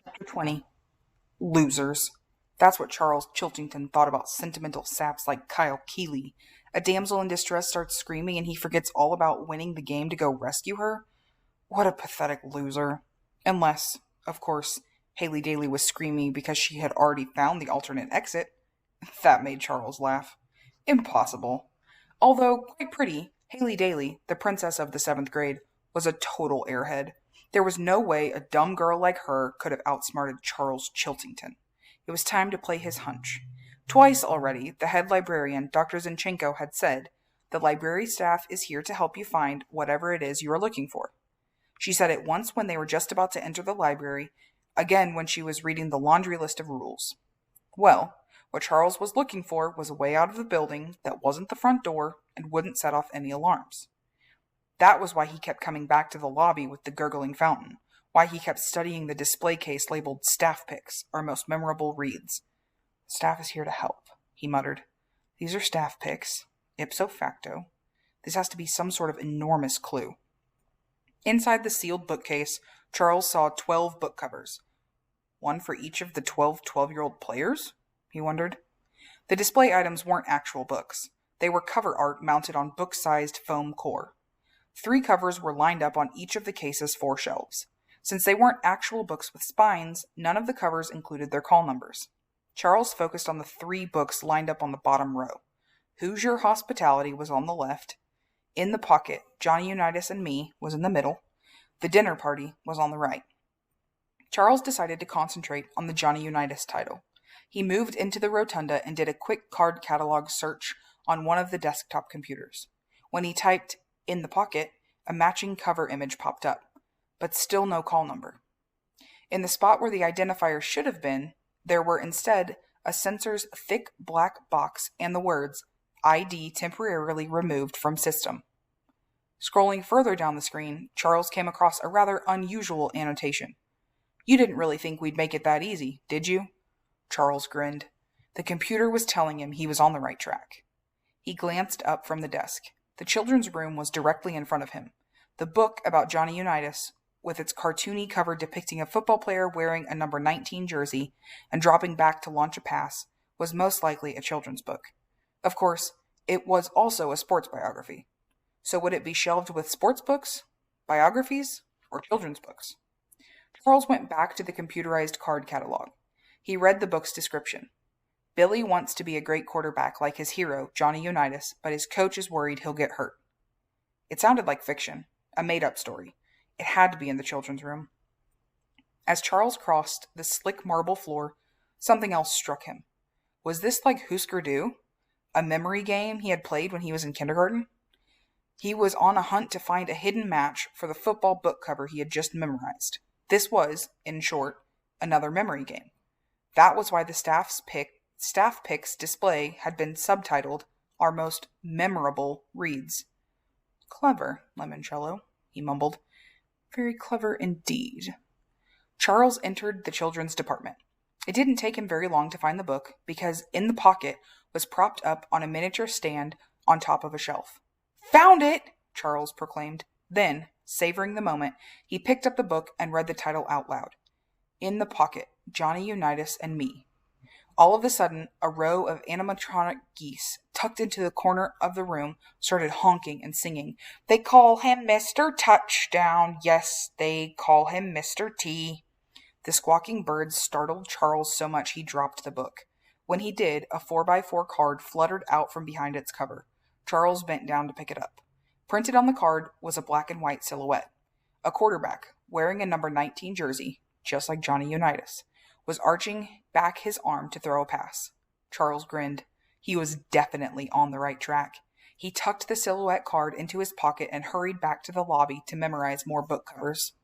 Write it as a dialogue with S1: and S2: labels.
S1: Chapter 20. Losers. That's what Charles Chiltington thought about sentimental saps like Kyle Keeley. A damsel in distress starts screaming and he forgets all about winning the game to go rescue her? What a pathetic loser. Unless, of course, Haley Daly was screaming because she had already found the alternate exit. That made Charles laugh. Impossible. Although quite pretty, Haley Daly, the princess of the 7th grade, was a total airhead. There was no way a dumb girl like her could have outsmarted Charles Chiltington. It was time to play his hunch. Twice already, the head librarian, Dr. Zinchenko, had said, "The library staff is here to help you find whatever it is you are looking for." She said it once when they were just about to enter the library, again when she was reading the laundry list of rules. Well, what Charles was looking for was a way out of the building that wasn't the front door and wouldn't set off any alarms. That was why he kept coming back to the lobby with the gurgling fountain, why he kept studying the display case labeled Staff Picks, our most memorable reads. "Staff is here to help," he muttered. "These are staff picks, ipso facto. This has to be some sort of enormous clue." Inside the sealed bookcase, Charles saw 12 book covers. One for each of the 12 12-year-old players? He wondered. The display items weren't actual books. They were cover art mounted on book-sized foam core. 3 covers were lined up on each of the case's 4 shelves. Since they weren't actual books with spines, none of the covers included their call numbers. Charles focused on the 3 books lined up on the bottom row. Hoosier Hospitality was on the left. In the Pocket, Johnny Unitas and Me was in the middle. The Dinner Party was on the right. Charles decided to concentrate on the Johnny Unitas title. He moved into the rotunda and did a quick card catalog search on one of the desktop computers. When he typed "In the Pocket," a matching cover image popped up, but still no call number. In the spot where the identifier should have been, there were instead a censor's thick black box and the words "ID temporarily removed from system." Scrolling further down the screen, Charles came across a rather unusual annotation. "You didn't really think we'd make it that easy, did you?" Charles grinned. The computer was telling him he was on the right track. He glanced up from the desk. The children's room was directly in front of him. The book about Johnny Unitas, with its cartoony cover depicting a football player wearing a number 19 jersey and dropping back to launch a pass, was most likely a children's book. Of course, it was also a sports biography. So would it be shelved with sports books, biographies, or children's books? Charles went back to the computerized card catalog. He read the book's description. Billy wants to be a great quarterback like his hero, Johnny Unitas, but his coach is worried he'll get hurt. It sounded like fiction, a made-up story. It had to be in the children's room. As Charles crossed the slick marble floor, something else struck him. Was this like Husker Du? A memory game he had played when he was in kindergarten? He was on a hunt to find a hidden match for the football book cover he had just memorized. This was, in short, another memory game. That was why the staff picks display had been subtitled "Our Most Memorable Reads." "Clever, Lemoncello," he mumbled. "Very clever indeed." Charles entered the children's department. It didn't take him very long to find the book, because In the Pocket was propped up on a miniature stand on top of a shelf. "Found it!" Charles proclaimed. Then, savoring the moment, he picked up the book and read the title out loud. In the Pocket, Johnny Unitas and Me. All of a sudden, a row of animatronic geese, tucked into the corner of the room, started honking and singing. "They call him Mr. Touchdown. Yes, they call him Mr. T." The squawking birds startled Charles so much he dropped the book. When he did, a 4x4 card fluttered out from behind its cover. Charles bent down to pick it up. Printed on the card was a black and white silhouette. A quarterback, wearing a number 19 jersey, just like Johnny Unitas, was arching back his arm to throw a pass. Charles grinned. He was definitely on the right track. He tucked the silhouette card into his pocket and hurried back to the lobby to memorize more book covers.